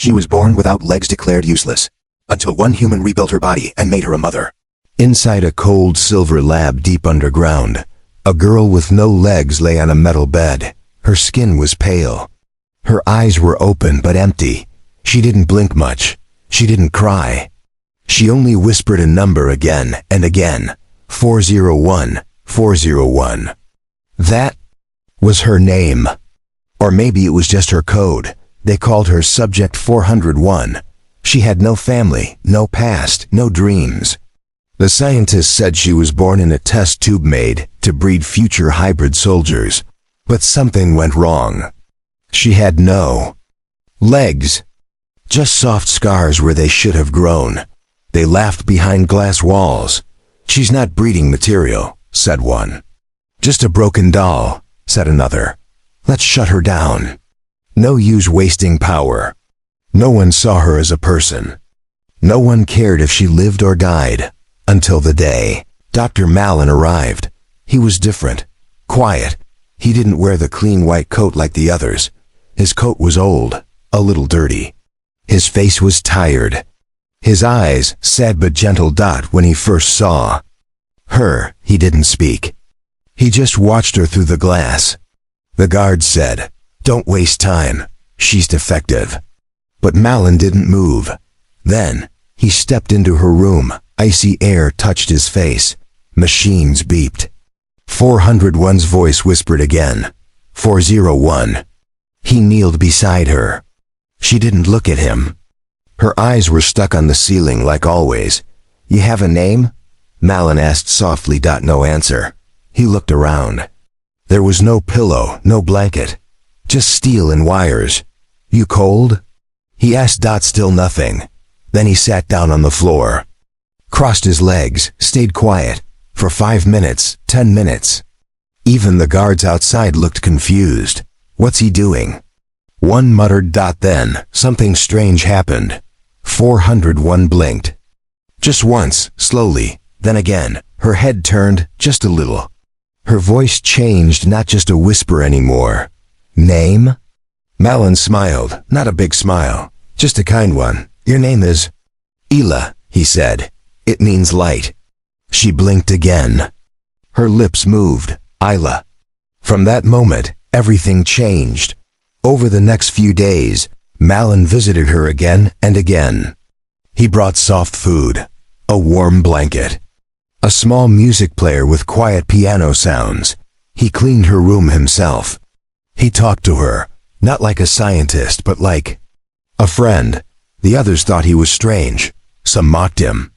She was born without legs, declared useless, until one human rebuilt her body and made her a mother. Inside a cold silver lab deep underground, a girl with no legs lay on a metal bed. Her skin was pale. Her eyes were open but empty. She didn't blink much. She didn't cry. She only whispered a number again and again. 401, 401. That was her name. Or maybe it was just her code. They called her Subject 401. She had no family, no past, no dreams. The scientists said she was born in a test tube made to breed future hybrid soldiers. But something went wrong. She had no legs. Just soft scars where they should have grown. They laughed behind glass walls. She's not breeding material, said one. Just a broken doll, said another. Let's shut her down. No use wasting power. No one saw her as a person. No one cared if she lived or died. Until the day Dr. Malin arrived. He was different. Quiet. He didn't wear the clean white coat like the others. His coat was old, a little dirty. His face was tired. His eyes, sad but gentle. When he first saw her, he didn't speak. He just watched her through the glass. The guard said, "Don't waste time. She's defective." But Malin didn't move. Then, he stepped into her room. Icy air touched his face. Machines beeped. 401's voice whispered again. 401. He kneeled beside her. She didn't look at him. Her eyes were stuck on the ceiling like always. "You have a name?" Malin asked softly. No answer. He looked around. There was no pillow, no blanket. Just steel and wires. "You cold?" he asked. Still nothing. Then he sat down on the floor. Crossed his legs, stayed quiet. For 5 minutes, 10 minutes. Even the guards outside looked confused. What's he doing? One muttered. Then, something strange happened. 401 blinked. Just once, slowly. Then again, her head turned, just a little. Her voice changed, not just a whisper anymore. "Name?" Malin smiled, not a big smile, just a kind one. "Your name is Ela," he said. "It means light." She blinked again. Her lips moved. Ela. From that moment, everything changed. Over the next few days, Malin visited her again and again. He brought soft food, a warm blanket, a small music player with quiet piano sounds. He cleaned her room himself. He talked to her, not like a scientist, but like a friend. The others thought he was strange. Some mocked him.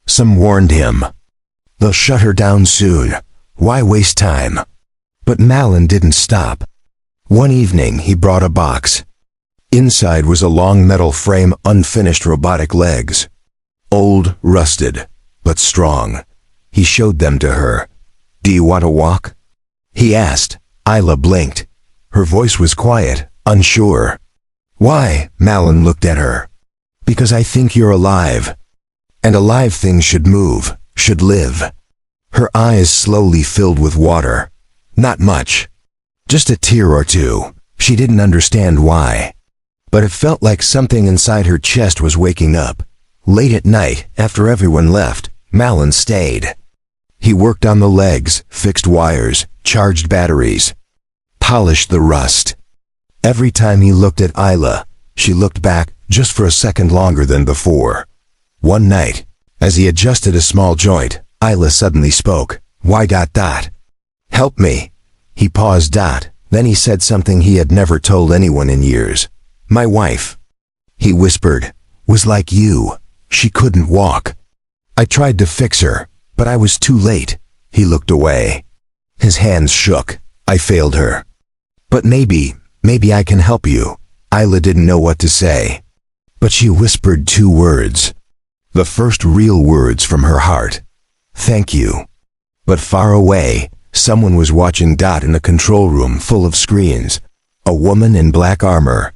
Some warned him. They'll shut her down soon. Why waste time? But Malin didn't stop. One evening he brought a box. Inside was a long metal frame, unfinished robotic legs. Old, rusted, but strong. He showed them to her. "Do you want to walk?" he asked. Ela blinked. Her voice was quiet, unsure. "Why?" Malin looked at her. "Because I think you're alive. And alive things should move, should live." Her eyes slowly filled with water. Not much. Just a tear or two. She didn't understand why. But it felt like something inside her chest was waking up. Late at night, after everyone left, Malin stayed. He worked on the legs, fixed wires, charged batteries, polished the rust. Every time he looked at Ela, she looked back just for a second longer than before. One night, as he adjusted a small joint, Ela suddenly spoke. "Why? Help me." He paused. Then he said something he had never told anyone in years. "My wife," he whispered, "was like you. She couldn't walk. I tried to fix her, but I was too late." He looked away. His hands shook. "I failed her. But maybe I can help you." Ela didn't know what to say. But she whispered 2 words. The first real words from her heart. "Thank you." But far away, someone was watching. In a control room full of screens. A woman in black armor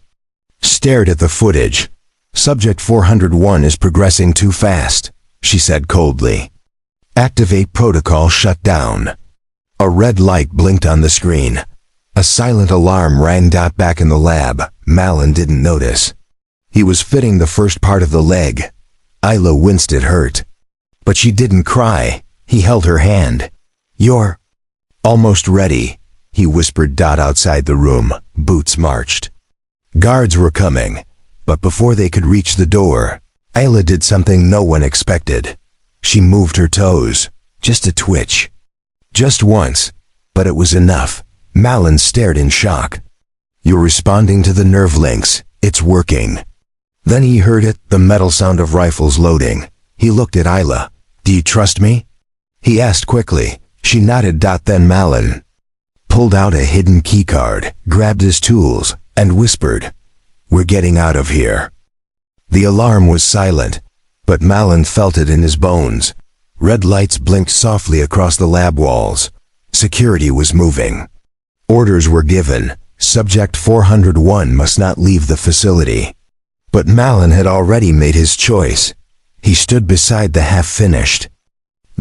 stared at the footage. "Subject 401 is progressing too fast," she said coldly. "Activate protocol shutdown." A red light blinked on the screen. A silent alarm rang. Back in the lab, Malin didn't notice. He was fitting the first part of the leg. Isla winced. It hurt. But she didn't cry. He held her hand. "You're almost ready," he whispered. Outside the room, boots marched. Guards were coming, but before they could reach the door, Isla did something no one expected. She moved her toes. Just a twitch. Just once. But it was enough. Malin stared in shock. "You're responding to the nerve links. It's working." Then he heard it, the metal sound of rifles loading. He looked at Isla. "Do you trust me?" he asked quickly. She nodded. Then Malin pulled out a hidden keycard, grabbed his tools, and whispered, "We're getting out of here." The alarm was silent, but Malin felt it in his bones. Red lights blinked softly across the lab walls. Security was moving. Orders were given. Subject 401 must not leave the facility. But Malin had already made his choice. He stood beside the half-finished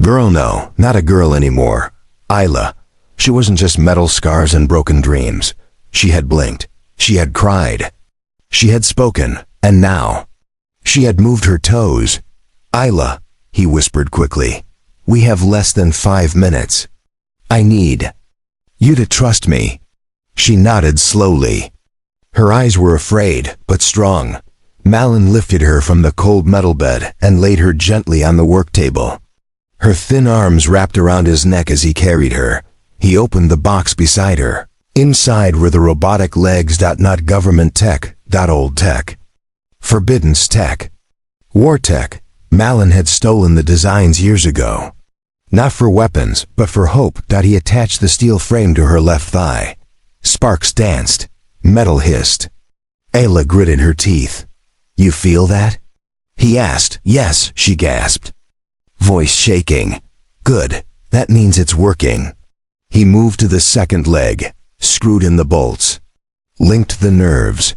girl. No, not a girl anymore. Isla. She wasn't just metal scars and broken dreams. She had blinked. She had cried. She had spoken. And now, she had moved her toes. "Isla," he whispered quickly, "we have less than 5 minutes. I need you to trust me." She nodded slowly. Her eyes were afraid, but strong. Malin lifted her from the cold metal bed and laid her gently on the work table. Her thin arms wrapped around his neck as he carried her. He opened the box beside her. Inside were the robotic legs. Not government tech. Old tech. Forbidden tech. War tech. Malin had stolen the designs years ago. Not for weapons, but for hope. He attached the steel frame to her left thigh. Sparks danced. Metal hissed. Ayla gritted her teeth. "You feel that?" he asked. "Yes," she gasped, voice shaking. "Good. That means it's working." He moved to the second leg, screwed in the bolts, linked the nerves,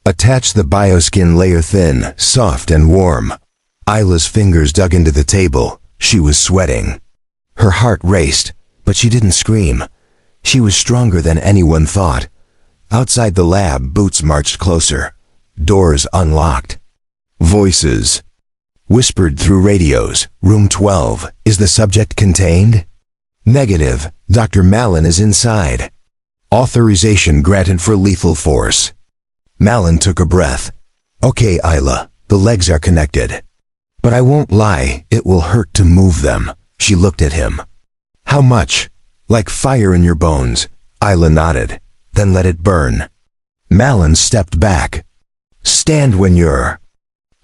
attached the bioskin layer thin, soft and warm. Isla's fingers dug into the table. She was sweating. Her heart raced, but she didn't scream. She was stronger than anyone thought. Outside the lab, boots marched closer. Doors unlocked. Voices whispered through radios. "Room 12. Is the subject contained?" "Negative. Dr. Malin is inside." "Authorization granted for lethal force." Malin took a breath. "Okay, Isla, the legs are connected. But I won't lie, it will hurt to move them." She looked at him. "How much?" "Like fire in your bones." Isla nodded. "Then let it burn." Malin stepped back. "Stand when you're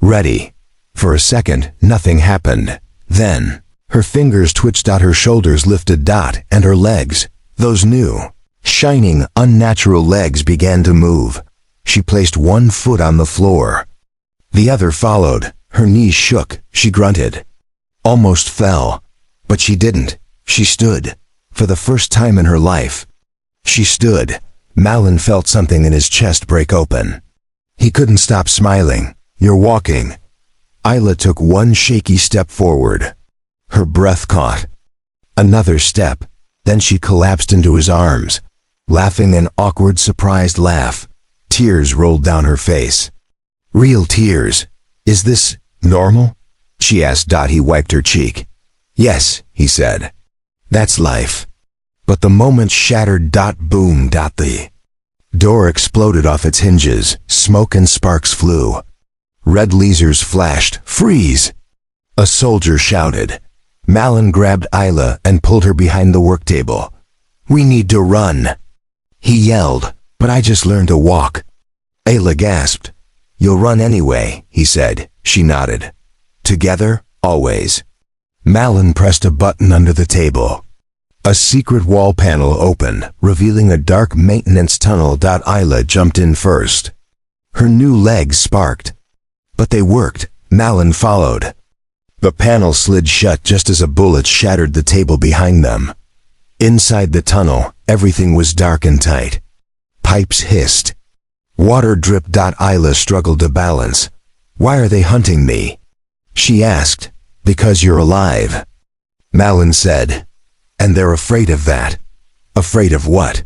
ready." For a second, nothing happened. Then, her fingers twitched. Her shoulders lifted. And her legs, those new, shining, unnatural legs, began to move. She placed one foot on the floor. The other followed. Her knees shook. She grunted. Almost fell. But she didn't. She stood. For the first time in her life. She stood. Malin felt something in his chest break open. He couldn't stop smiling. "You're walking." Isla took one shaky step forward. Her breath caught. Another step. Then she collapsed into his arms, laughing an awkward, surprised laugh. Tears rolled down her face. Real tears. "Is this normal?" she asked. He wiped her cheek. "Yes," he said. "That's life." But the moment shattered. Boom. The door exploded off its hinges. Smoke and sparks flew. Red lasers flashed. "Freeze!" a soldier shouted. Malin grabbed Isla and pulled her behind the work table. "We need to run," he yelled. "But I just learned to walk." Ayla gasped. "You'll run anyway," he said. She nodded. "Together, always." Malin pressed a button under the table. A secret wall panel opened, revealing a dark maintenance tunnel. Isla jumped in first. Her new legs sparked. But they worked. Malin followed. The panel slid shut just as a bullet shattered the table behind them. Inside the tunnel, everything was dark and tight. Pipes hissed. Water dripped. Isla struggled to balance. "Why are they hunting me?" she asked. "Because you're alive," Malin said. "And they're afraid of that." "Afraid of what?"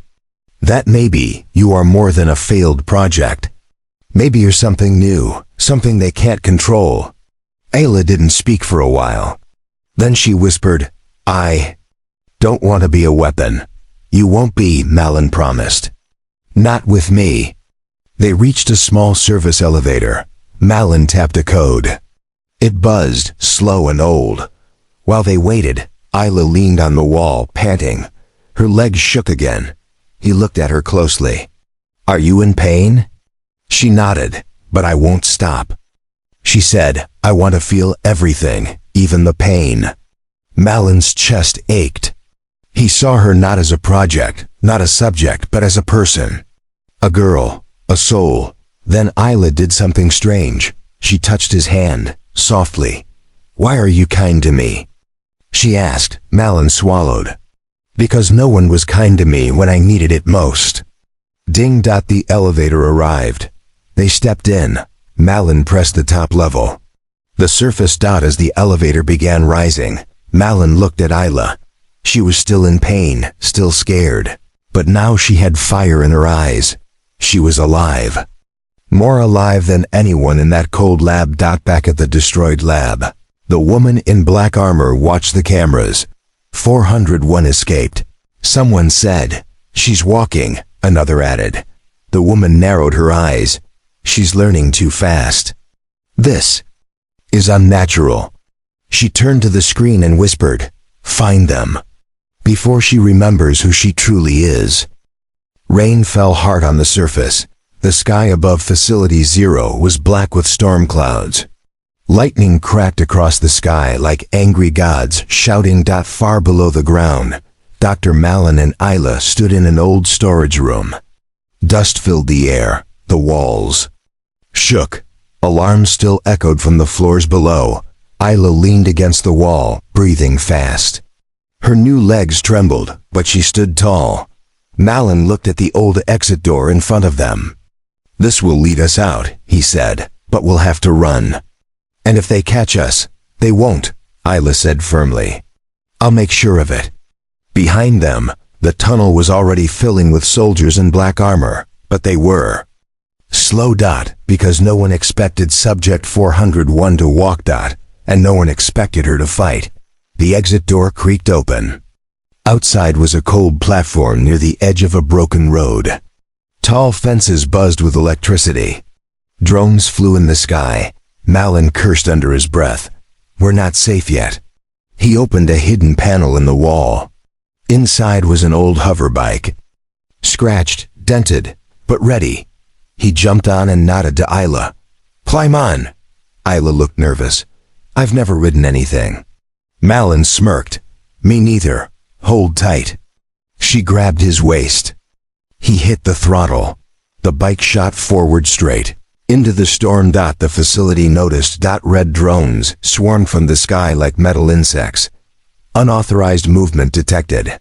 "That maybe you are more than a failed project." Maybe you're something new, something they can't control. Ayla didn't speak for a while. Then she whispered, I don't want to be a weapon. You won't be, Malin promised. Not with me. They reached a small service elevator. Malin tapped a code. It buzzed, slow and old. While they waited, Ayla leaned on the wall, panting. Her legs shook again. He looked at her closely. Are you in pain? She nodded, but I won't stop. She said, I want to feel everything, even the pain. Malin's chest ached. He saw her not as a project, not a subject, but as a person. A girl, a soul. Then Ayla did something strange. She touched his hand, softly. Why are you kind to me? She asked. Malin swallowed. Because no one was kind to me when I needed it most. Ding. The elevator arrived. They stepped in. Malin pressed the top level. The surface dot as the elevator began rising. Malin looked at Ayla. She was still in pain, still scared. But now she had fire in her eyes. She was alive. More alive than anyone in that cold lab. Back at the destroyed lab. The woman in black armor watched the cameras. 401 escaped. Someone said, she's walking, another added. The woman narrowed her eyes. She's learning too fast. This is unnatural. She turned to the screen and whispered, find them, before she remembers who she truly is. Rain fell hard on the surface. The sky above Facility 0 was black with storm clouds. Lightning cracked across the sky like angry gods shouting. Far below the ground, Dr. Malin and Ayla stood in an old storage room. Dust filled the air, the walls shook. Alarms still echoed from the floors below. Ayla leaned against the wall, breathing fast. Her new legs trembled, but she stood tall. Malin looked at the old exit door in front of them. This will lead us out, he said, but we'll have to run. And if they catch us, they won't, Ayla said firmly. I'll make sure of it. Behind them, the tunnel was already filling with soldiers in black armor, but they were slow. Because no one expected Subject 401 to walk. And no one expected her to fight. The exit door creaked open. Outside was a cold platform near the edge of a broken road. Tall fences buzzed with electricity. Drones flew in the sky. Malin cursed under his breath. We're not safe yet. He opened a hidden panel in the wall. Inside was an old hover bike. Scratched, dented, but ready. He jumped on and nodded to Ayla. Climb on. Ayla looked nervous. I've never ridden anything. Malin smirked. Me neither. Hold tight. She grabbed his waist. He hit the throttle. The bike shot forward straight. Into the storm. The facility noticed. Red drones swarmed from the sky like metal insects. Unauthorized movement detected.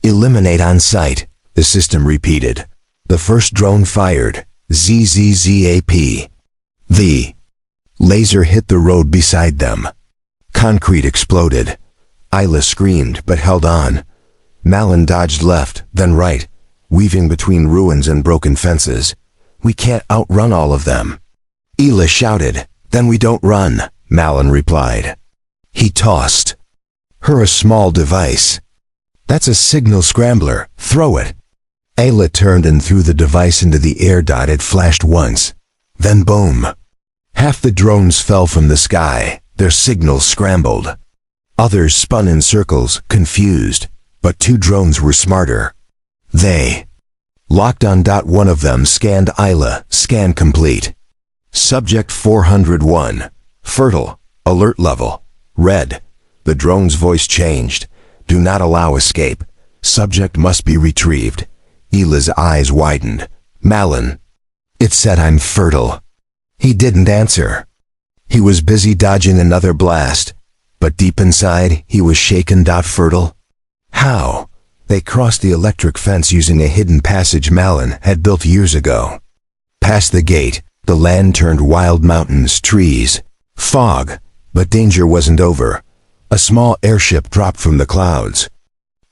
Eliminate on sight, the system repeated. The first drone fired. ZZZAP. The laser hit the road beside them. Concrete exploded. Ayla screamed but held on. Malin dodged left, then right, weaving between ruins and broken fences. We can't outrun all of them. Ayla shouted. Then we don't run, Malin replied. He tossed her a small device. That's a signal scrambler. Throw it. Ayla turned and threw the device into the air. It flashed once. Then boom. Half the drones fell from the sky. Their signals scrambled. Others spun in circles, confused. But 2 drones were smarter. They locked on. One of them scanned Ayla. Scan complete. Subject 401. Fertile. Alert level. Red. The drone's voice changed. Do not allow escape. Subject must be retrieved. Ayla's eyes widened. Malin. It said I'm fertile. He didn't answer. He was busy dodging another blast. But deep inside, he was shaken. Fertile? How? They crossed the electric fence using a hidden passage Malin had built years ago. Past the gate, the land turned wild mountains, trees, fog, but danger wasn't over. A small airship dropped from the clouds.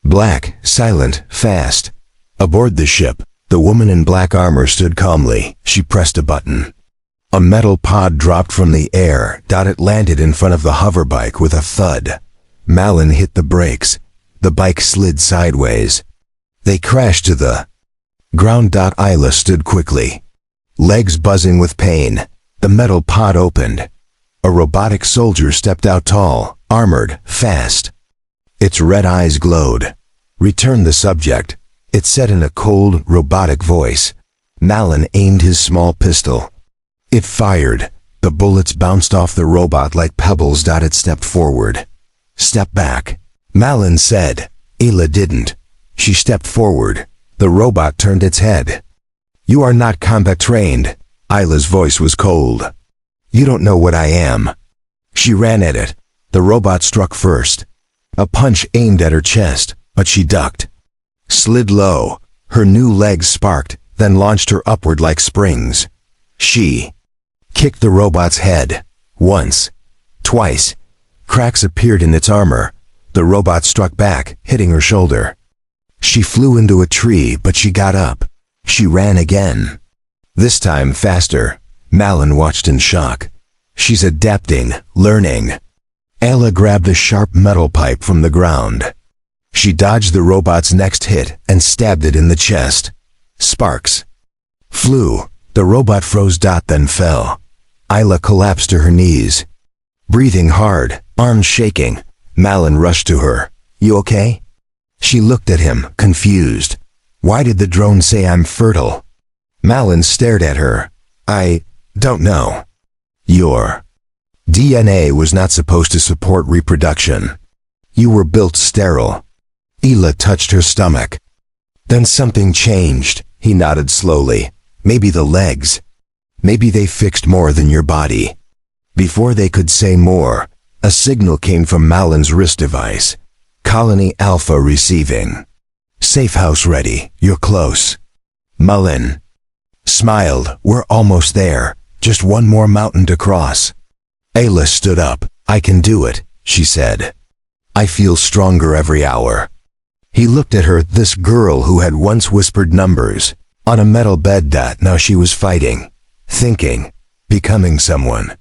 Black, silent, fast. Aboard the ship, the The woman in black armor stood calmly. She pressed a button. A metal pod dropped from the air. It landed in front of the hoverbike with a thud. Malin hit the brakes. The bike slid sideways. They crashed to the ground. Isla stood quickly, legs buzzing with pain. The metal pod opened. A robotic soldier stepped out, tall, armored, fast. Its red eyes glowed. "Return the subject," it said in a cold, robotic voice. Malin aimed his small pistol. It fired. The bullets bounced off the robot like pebbles. It stepped forward. "Step back," Malin said. Ayla didn't. She stepped forward. The robot turned its head. "You are not combat trained." Ayla's voice was cold. "You don't know what I am." She ran at it. The robot struck first. A punch aimed at her chest, but she ducked. Slid low. Her new legs sparked, then launched her upward like springs. She kicked the robot's head. Once. Twice. Cracks appeared in its armor. The robot struck back, hitting her shoulder. She flew into a tree, but she got up. She ran again. This time faster. Malin watched in shock. She's adapting, learning. Ayla grabbed a sharp metal pipe from the ground. She dodged the robot's next hit and stabbed it in the chest. Sparks flew. The robot froze. Then fell. Ayla collapsed to her knees. Breathing hard, arms shaking, Malin rushed to her. "You okay?" She looked at him, confused. "Why did the drone say I'm fertile?" Malin stared at her. "I don't know. Your DNA was not supposed to support reproduction. You were built sterile." Ayla touched her stomach. "Then something changed," he nodded slowly. "Maybe the legs. Maybe they fixed more than your body." Before they could say more, a signal came from Malin's wrist device. "Colony Alpha receiving. Safe house ready. You're close." Malin smiled. "We're almost there. Just one more mountain to cross." Ayla stood up. "I can do it," she said. "I feel stronger every hour." He looked at her, this girl who had once whispered numbers. On a metal bed. Now she was fighting, thinking, becoming someone.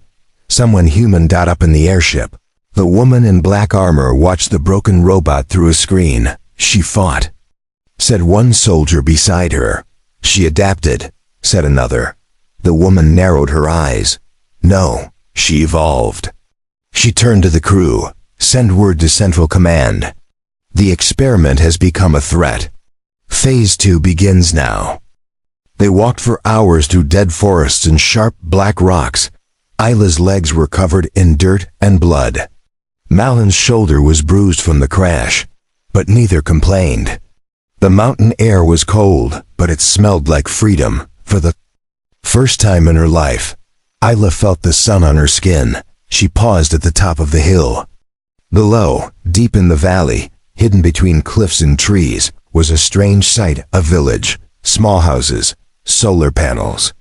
Someone human. Up in the airship. The woman in black armor watched the broken robot through a screen. "She fought," said one soldier beside her. "She adapted," said another. The woman narrowed her eyes. "No, she evolved." She turned to the crew. "Send word to Central Command. The experiment has become a threat. Phase 2 begins now." They walked for hours through dead forests and sharp black rocks. Ayla's legs were covered in dirt and blood. Malin's shoulder was bruised from the crash, but neither complained. The mountain air was cold, but it smelled like freedom. For the first time in her life, Ayla felt the sun on her skin. She paused at the top of the hill. Below, deep in the valley, hidden between cliffs and trees, was a strange sight, a village, small houses, solar panels,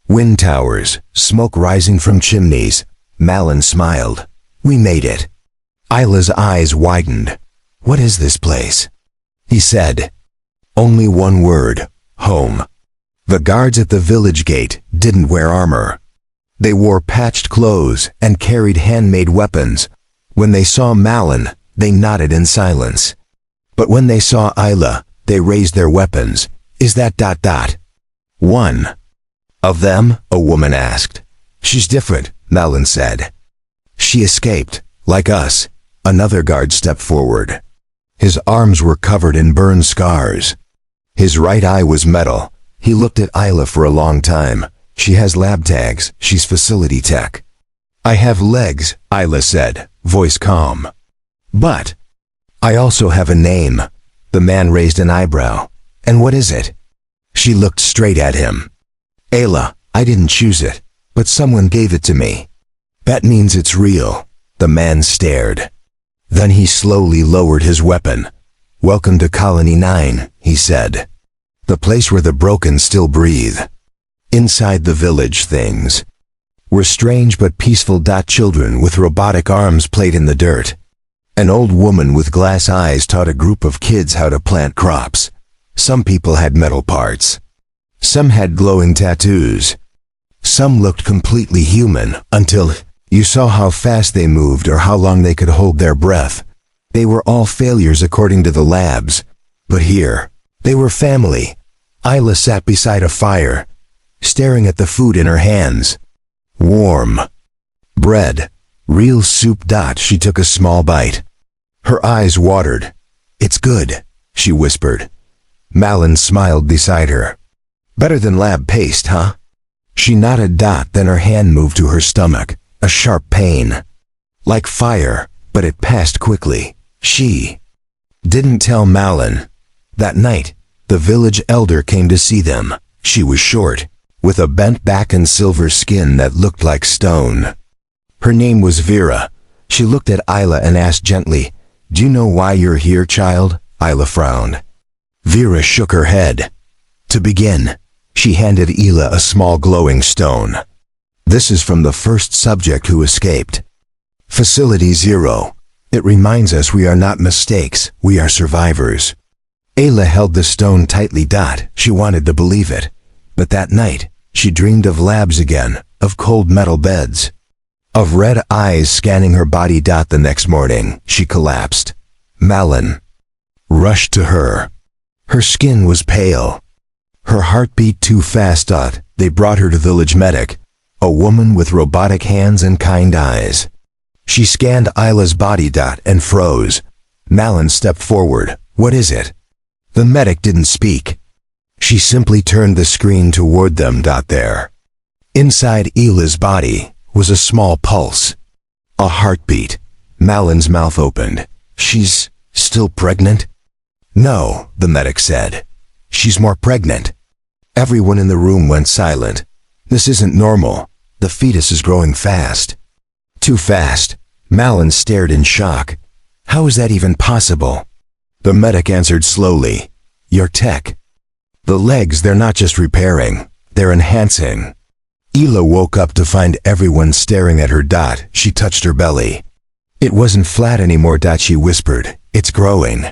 wind towers, smoke rising from chimneys. Malin smiled. "We made it." Ayla's eyes widened. "What is this place?" He said. Only one word: home. The guards at the village gate didn't wear armor. They wore patched clothes and carried handmade weapons. When they saw Malin, they nodded in silence. But when they saw Ayla, they raised their weapons. "Is that ... one of them?" a woman asked. "She's different," Malin said. "She escaped, like us." Another guard stepped forward. His arms were covered in burn scars. His right eye was metal. He looked at Ayla for a long time. "She has lab tags. She's facility tech." "I have legs," Ayla said, voice calm. "But I also have a name." The man raised an eyebrow. "And what is it?" She looked straight at him. "Ayla, I didn't choose it, but someone gave it to me." "That means it's real." The man stared. Then he slowly lowered his weapon. "Welcome to Colony 9, he said. "The place where the broken still breathe." Inside the village, things were strange but peaceful. Children with robotic arms played in the dirt. An old woman with glass eyes taught a group of kids how to plant crops. Some people had metal parts. Some had glowing tattoos. Some looked completely human until you saw how fast they moved or how long they could hold their breath. They were all failures according to the labs. But here, they were family. Isla sat beside a fire, staring at the food in her hands. Warm. Bread. Real soup. She took a small bite. Her eyes watered. "It's good," she whispered. Malin smiled beside her. "Better than lab paste, huh?" She nodded. Then her hand moved to her stomach, a sharp pain. Like fire, but it passed quickly. She didn't tell Malin. That night, the village elder came to see them. She was short, with a bent back and silver skin that looked like stone. Her name was Vera. She looked at Isla and asked gently, "Do you know why you're here, child?" Isla frowned. Vera shook her head. To begin, she handed Isla a small glowing stone. "This is from the first subject who escaped. Facility 0. It reminds us we are not mistakes, we are survivors." Ayla held the stone tightly. She wanted to believe it. But that night, she dreamed of labs again, of cold metal beds, of red eyes scanning her body. The next morning, she collapsed. Malin rushed to her. Her skin was pale. Her heart beat too fast. They brought her to village medic, a woman with robotic hands and kind eyes. She scanned Isla's body. And froze. Malin stepped forward. "What is it?" The medic didn't speak. She simply turned the screen toward them. There, inside Isla's body, was a small pulse. A heartbeat. Malin's mouth opened. "She's still pregnant?" "No," the medic said. "She's more pregnant." Everyone in the room went silent. This isn't normal. The fetus is growing fast. Too fast. Malin stared in shock. "How is that even possible?" The medic answered slowly. "Your tech. The legs, they're not just repairing, they're enhancing." Isla woke up to find everyone staring at her. She touched her belly. It wasn't flat anymore. She whispered, "It's growing."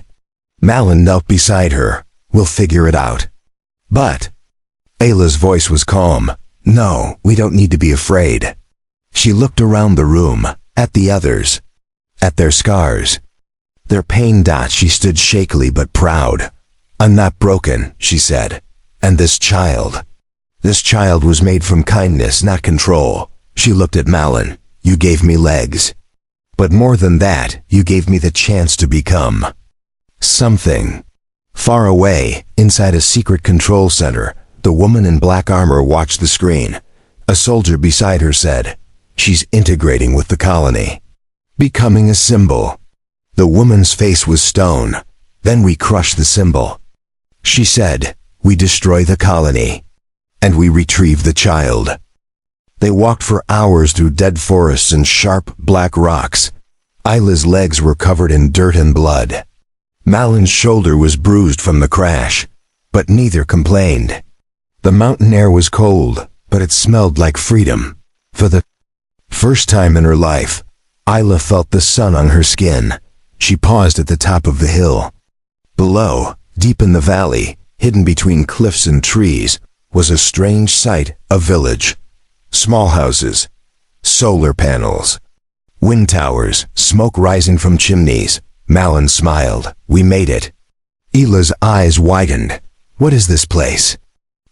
Malin knelt beside her. "We'll figure it out." "But..." Ayla's voice was calm. "No, we don't need to be afraid." She looked around the room, at the others, at their scars, their pain. She stood shakily but proud. "I'm not broken," she said. "And this child was made from kindness, not control." She looked at Malin. "You gave me legs. But more than that, you gave me the chance to become something." Far away, inside a secret control center, the woman in black armor watched the screen. A soldier beside her said, "She's integrating with the colony, becoming a symbol." The woman's face was stone. "Then we crush the symbol." She said, "We destroy the colony, and we retrieve the child." They walked for hours through dead forests and sharp, black rocks. Isla's legs were covered in dirt and blood. Malin's shoulder was bruised from the crash, but neither complained. The mountain air was cold, but it smelled like freedom. For the first time in her life, Isla felt the sun on her skin. She paused at the top of the hill. Below, deep in the valley, hidden between cliffs and trees, was a strange sight, a village. Small houses, solar panels, wind towers, smoke rising from chimneys. Malin smiled. "We made it." Isla's eyes widened. "What is this place?"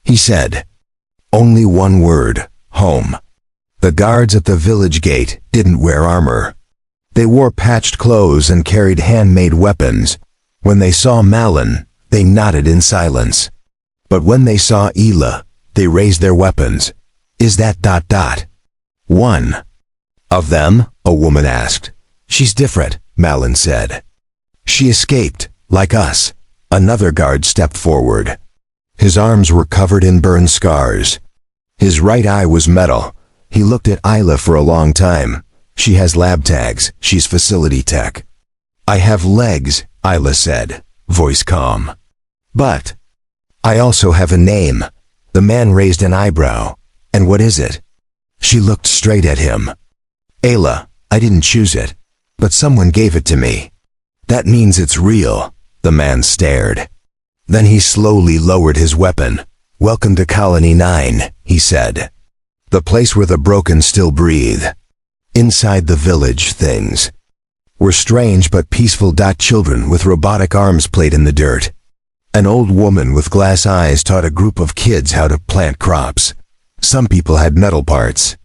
He said, "Only one word, home." The guards at the village gate didn't wear armor. They wore patched clothes and carried handmade weapons. When they saw Malin, they nodded in silence. But when they saw Isla, they raised their weapons. "Is that ... one of them?" a woman asked. "She's different," Malin said. "She escaped, like us." Another guard stepped forward. His arms were covered in burn scars. His right eye was metal. He looked at Isla for a long time. "She has lab tags. She's facility tech." "I have legs," Isla said, voice calm. "But I also have a name." The man raised an eyebrow. "And what is it?" She looked straight at him. "Ayla, I didn't choose it, but someone gave it to me." "That means it's real." The man stared. Then he slowly lowered his weapon. "Welcome to Colony 9, he said. "The place where the broken still breathe." Inside the village, things were strange but peaceful. Children with robotic arms played in the dirt. An old woman with glass eyes taught a group of kids how to plant crops. Some people had metal parts.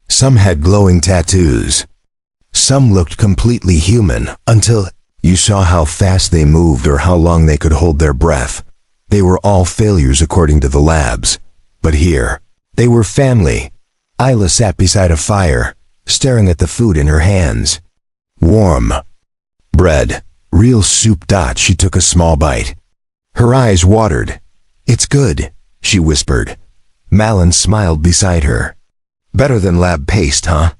Some had glowing tattoos. Some looked completely human until you saw how fast they moved or how long they could hold their breath. They were all failures according to the labs. But here, they were family. Isla sat beside a fire, staring at the food in her hands. Warm bread, real soup. She took a small bite. Her eyes watered. "It's good," she whispered. Malin smiled beside her. "Better than lab paste, huh?"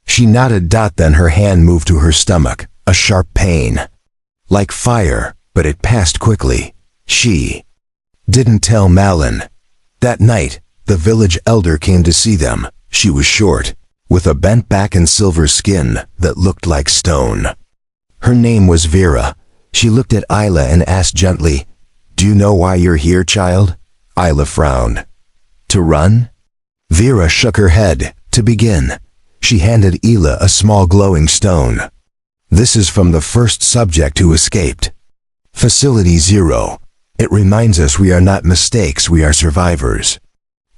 She nodded. Then her hand moved to her stomach, a sharp pain. Like fire, but it passed quickly. She didn't tell Malin. That night, the village elder came to see them. She was short, with a bent back and silver skin that looked like stone. Her name was Vera. She looked at Isla and asked gently, "Do you know why you're here, child?" Isla frowned. "To run?" Vera shook her head. "To begin." She handed Isla a small glowing stone. "This is from the first subject who escaped. Facility 0. It reminds us we are not mistakes, we are survivors."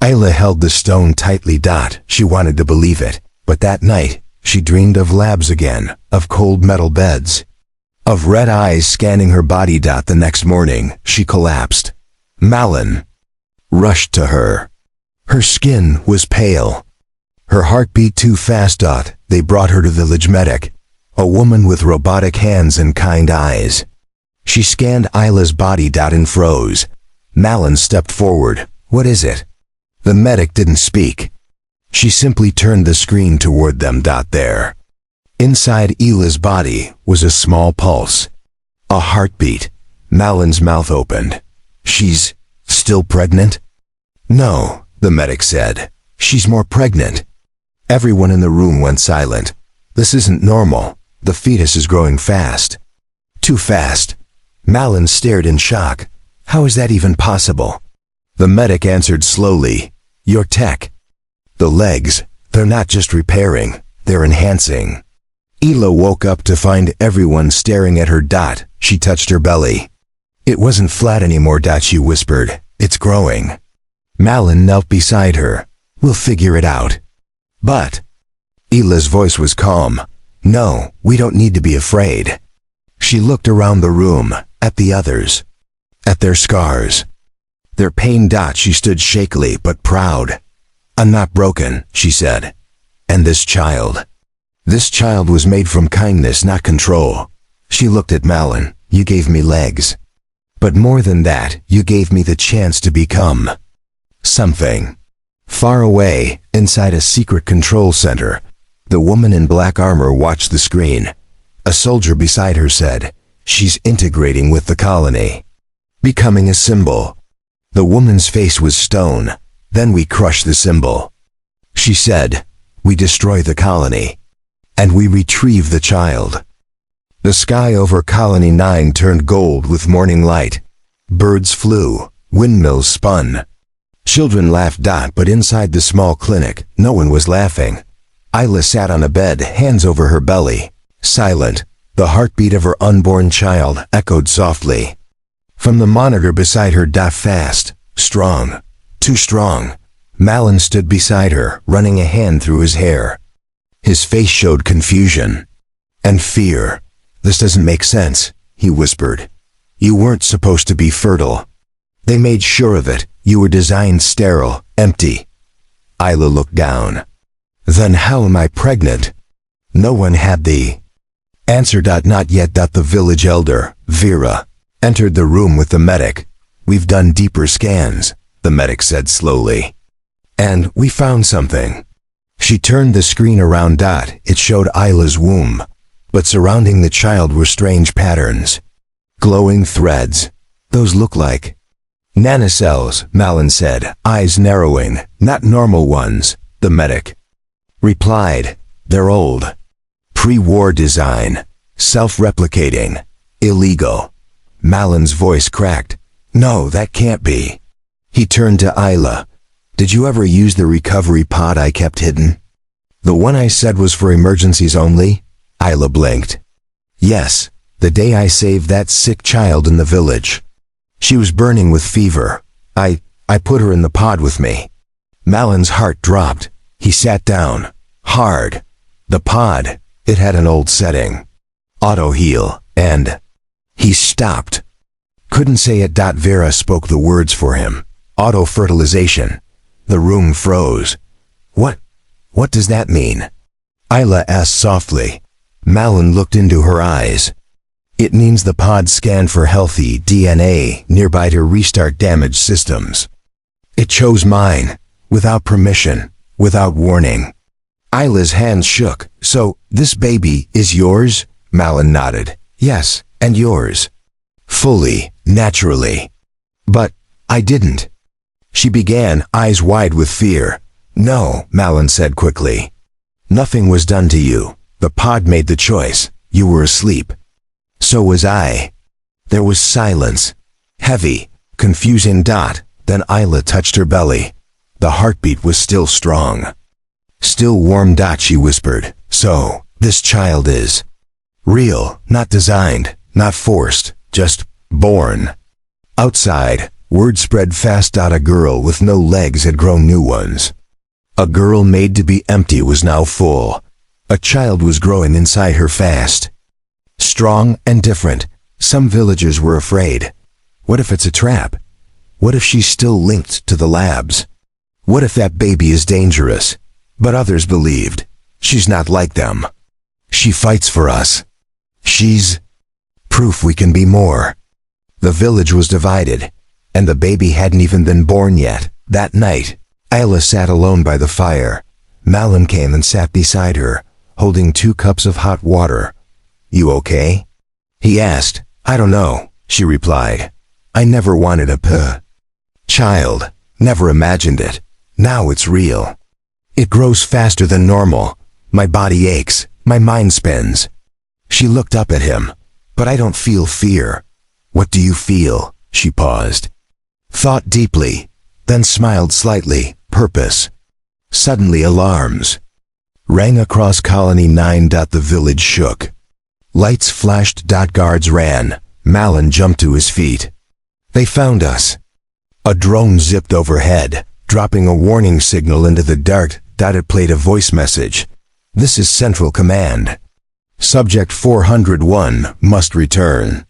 Isla held the stone tightly. She wanted to believe it, but that night, she dreamed of labs again, of cold metal beds, of red eyes scanning her body. The next morning, she collapsed. Malin rushed to her. Her skin was pale. Her heart beat too fast. They brought her to village medic, a woman with robotic hands and kind eyes. She scanned Isla's body. And froze. Malin stepped forward. "What is it?" The medic didn't speak. She simply turned the screen toward them. There, inside Isla's body, was a small pulse. A heartbeat. Malin's mouth opened. "She's still pregnant?" "No," the medic said. "She's more pregnant." Everyone in the room went silent. "This isn't normal. The fetus is growing fast." "Too fast." Malin stared in shock. "How is that even possible?" The medic answered slowly, "Your tech. The legs, they're not just repairing, they're enhancing." Isla woke up to find everyone staring at her. She touched her belly. "It wasn't flat anymore." She whispered. "It's growing." Malin knelt beside her. "We'll figure it out." "But..." Isla's voice was calm. "No, we don't need to be afraid." She looked around the room, at the others, at their scars, their pain. She stood shakily but proud. "I'm not broken," she said. "And this child was made from kindness, not control." She looked at Malin. "You gave me legs. But more than that, you gave me the chance to become something." Far away, inside a secret control center, the woman in black armor watched the screen. A soldier beside her said, "She's integrating with the colony, becoming a symbol." The woman's face was stone. "Then we crush the symbol." She said, "We destroy the colony, and we retrieve the child." The sky over Colony 9 turned gold with morning light. Birds flew, windmills spun. Children laughed. But inside the small clinic, no one was laughing. Isla sat on a bed, hands over her belly, silent. The heartbeat of her unborn child echoed softly. From the monitor beside her. Fast, strong, too strong. Malin stood beside her, running a hand through his hair. His face showed confusion and fear. "This doesn't make sense," he whispered. "You weren't supposed to be fertile. They made sure of it. You were designed sterile, empty." Isla looked down. "Then how am I pregnant?" No one had the answer. Not yet. The village elder, Vera, entered the room with the medic. "We've done deeper scans," the medic said slowly. "And we found something." She turned the screen around. It showed Isla's womb, but surrounding the child were strange patterns. Glowing threads. "Those look like nanocells," Malin said, eyes narrowing. "Not normal ones," the medic replied. "They're old. Pre-war design. Self-replicating. Illegal." Malin's voice cracked. "No, that can't be." He turned to Isla. Did you ever use the recovery pod I kept hidden? The one I said was for emergencies only? Isla blinked. Yes, the day I saved that sick child in the village. She was burning with fever. I put her in the pod with me. Malon's heart dropped. He sat down. Hard. The pod, it had an old setting. Auto heal, and... He stopped. Couldn't say it. Vera spoke the words for him. Auto fertilization. The room froze. What does that mean? Isla asked softly. Malon looked into her eyes. It means the pod scanned for healthy DNA nearby to restart damaged systems. It chose mine, without permission, without warning. Isla's hands shook. So, this baby is yours? Malon nodded. Yes, and yours. Fully, naturally. But, I didn't. She began, eyes wide with fear. No, Malon said quickly. Nothing was done to you. The pod made the choice. You were asleep. So was I. There was silence. Heavy, confusing. Then Isla touched her belly. The heartbeat was still strong. Still warm. She whispered. So, this child is real, not designed, not forced, just born. Outside, word spread fast. A girl with no legs had grown new ones. A girl made to be empty was now full. A child was growing inside her fast. Strong and different. Some villagers were afraid. What if it's a trap? What if she's still linked to the labs? What if that baby is dangerous? But others believed. She's not like them. She fights for us. She's proof we can be more. The village was divided, and the baby hadn't even been born yet. That night, Isla sat alone by the fire. Malon came and sat beside her, holding 2 cups of hot water. You okay? He asked. I don't know, she replied. I never wanted a child, never imagined it. Now it's real. It grows faster than normal. My body aches, my mind spins. She looked up at him. But I don't feel fear. What do you feel? She paused. Thought deeply, then smiled slightly. Purpose. Suddenly alarms rang across Colony 9. The village shook. Lights flashed. Guards ran. Malon jumped to his feet. They found us. A drone zipped overhead, dropping a warning signal into the dark. It played a voice message. This is Central Command. Subject 401 must return.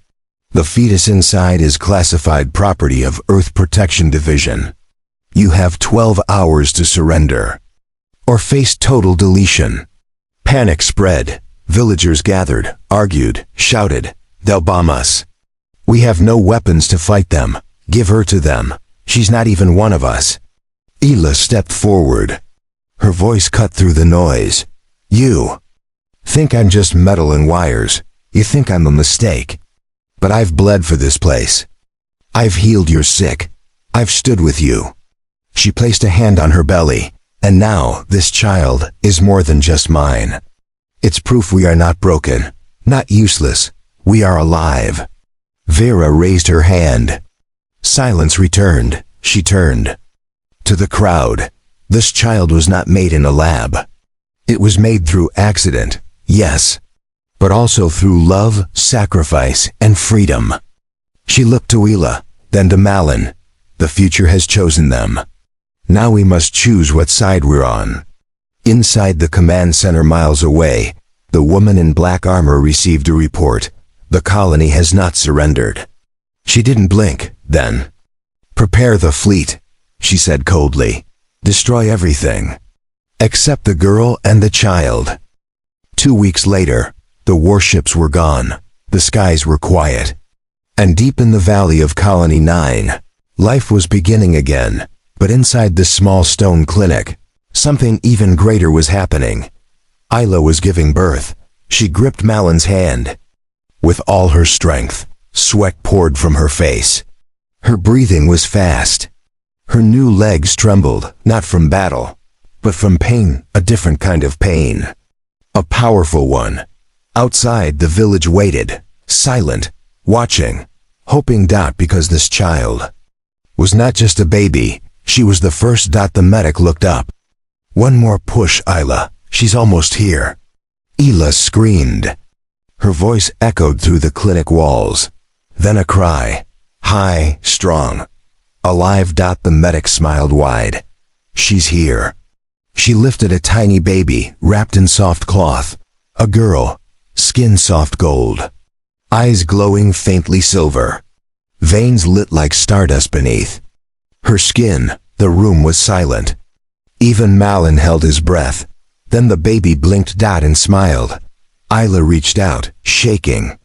The fetus inside is classified property of Earth Protection Division. You have 12 hours to surrender, or face total deletion. Panic spread. Villagers gathered, argued, shouted. They'll bomb us. We have no weapons to fight them. Give her to them. She's not even one of us. Isla stepped forward. Her voice cut through the noise. You think I'm just metal and wires. You think I'm a mistake. But I've bled for this place. I've healed your sick. I've stood with you. She placed a hand on her belly. And now, this child is more than just mine. It's proof we are not broken, not useless. We are alive. Vera raised her hand. Silence returned. She turned to the crowd. This child was not made in a lab. It was made through accident, yes, but also through love, sacrifice, and freedom. She looked to Isla, then to Malon. The future has chosen them. Now we must choose what side we're on. Inside the command center miles away, the woman in black armor received a report. The colony has not surrendered. She didn't blink, then. Prepare the fleet, she said coldly. Destroy everything. Except the girl and the child. 2 weeks later, the warships were gone. The skies were quiet. And deep in the valley of Colony 9, life was beginning again. But inside this small stone clinic, something even greater was happening. Isla was giving birth. She gripped Malon's hand. With all her strength, sweat poured from her face. Her breathing was fast. Her new legs trembled, not from battle, but from pain, a different kind of pain. A powerful one. Outside, the village waited, silent, watching, hoping. Because this child was not just a baby, she was the first. The medic looked up. One more push, Isla. She's almost here. Isla screamed. Her voice echoed through the clinic walls. Then a cry. High, strong. Alive. The medic smiled wide. She's here. She lifted a tiny baby, wrapped in soft cloth. A girl, skin soft gold. Eyes glowing faintly silver. Veins lit like stardust beneath. Her skin, the room was silent. Even Malin held his breath. Then the baby blinked and smiled. Isla reached out, shaking.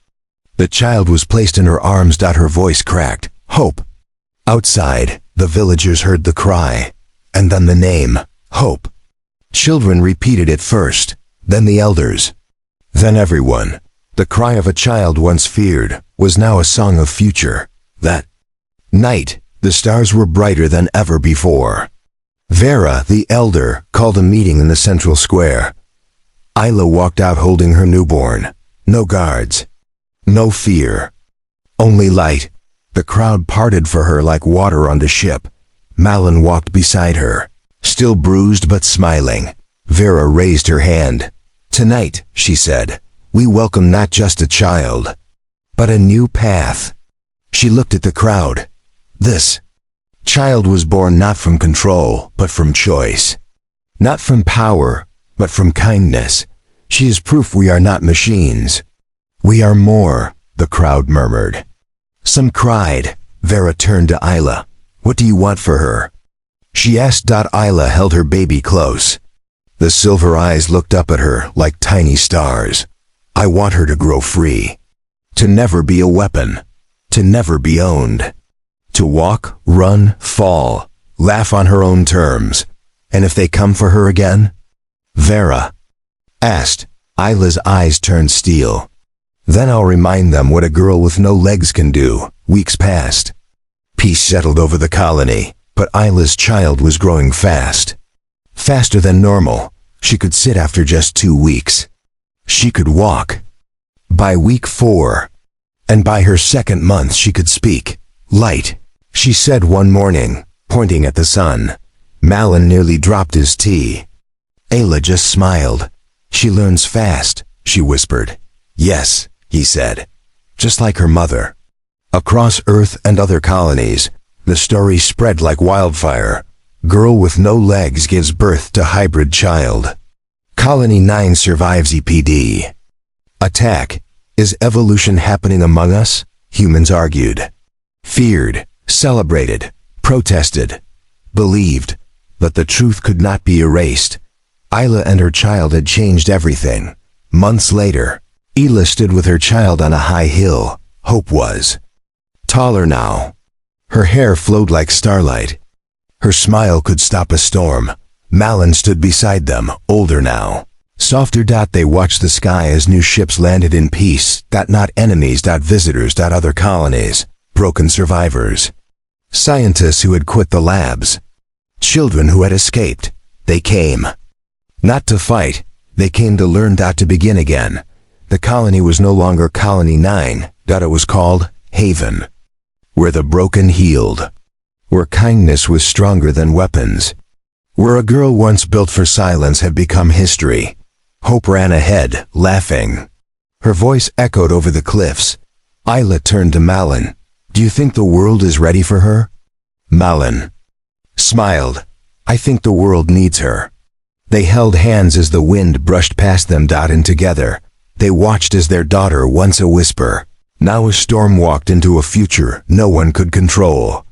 The child was placed in her arms. Her voice cracked. Hope. Outside, the villagers heard the cry. And then the name, Hope. Children repeated it first, then the elders. Then everyone. The cry of a child once feared was now a song of future. That night, the stars were brighter than ever before. Vera, the elder, called a meeting in the central square. Isla walked out holding her newborn. No guards. No fear. Only light. The crowd parted for her like water on the ship. Malin walked beside her, still bruised but smiling. Vera raised her hand. Tonight, she said, we welcome not just a child, but a new path. She looked at the crowd. This child was born not from control, but from choice. Not from power, but from kindness. She is proof we are not machines. We are more, the crowd murmured. Some cried. Vera turned to Isla. What do you want for her? She asked. Isla held her baby close. The silver eyes looked up at her like tiny stars. I want her to grow free. To never be a weapon. To never be owned. To walk, run, fall, laugh on her own terms. And if they come for her again? Vera asked. Isla's eyes turned steel. Then I'll remind them what a girl with no legs can do. Weeks passed. Peace settled over the colony, but Isla's child was growing fast. Faster than normal. She could sit after just 2 weeks. She could walk. By week 4, and by her 2nd month she could speak. Light, she said one morning, pointing at the sun. Malin nearly dropped his tea. Ayla just smiled. She learns fast, she whispered. Yes, he said. Just like her mother. Across Earth and other colonies, the story spread like wildfire. Girl with no legs gives birth to hybrid child. Colony 9 survives EPD. Attack. Is evolution happening among us? Humans argued. Feared, celebrated, protested, believed, but the truth could not be erased. Isla and her child had changed everything. Months later, Isla stood with her child on a high hill. Hope was taller now. Her hair flowed like starlight. Her smile could stop a storm. Malin stood beside them, older now. Softer. They watched the sky as new ships landed in peace. Not enemies. Visitors. Other colonies. Broken survivors. Scientists who had quit the labs. Children who had escaped. They came. Not to fight. They came to learn. To begin again. The colony was no longer Colony 9. It was called Haven. Where the broken healed. Where kindness was stronger than weapons. Where a girl once built for silence had become history. Hope ran ahead, laughing. Her voice echoed over the cliffs. Isla turned to Malin. Do you think the world is ready for her? Malin smiled. I think the world needs her. They held hands as the wind brushed past them. And together, they watched as their daughter, once a whisper, now a storm, walked into a future no one could control.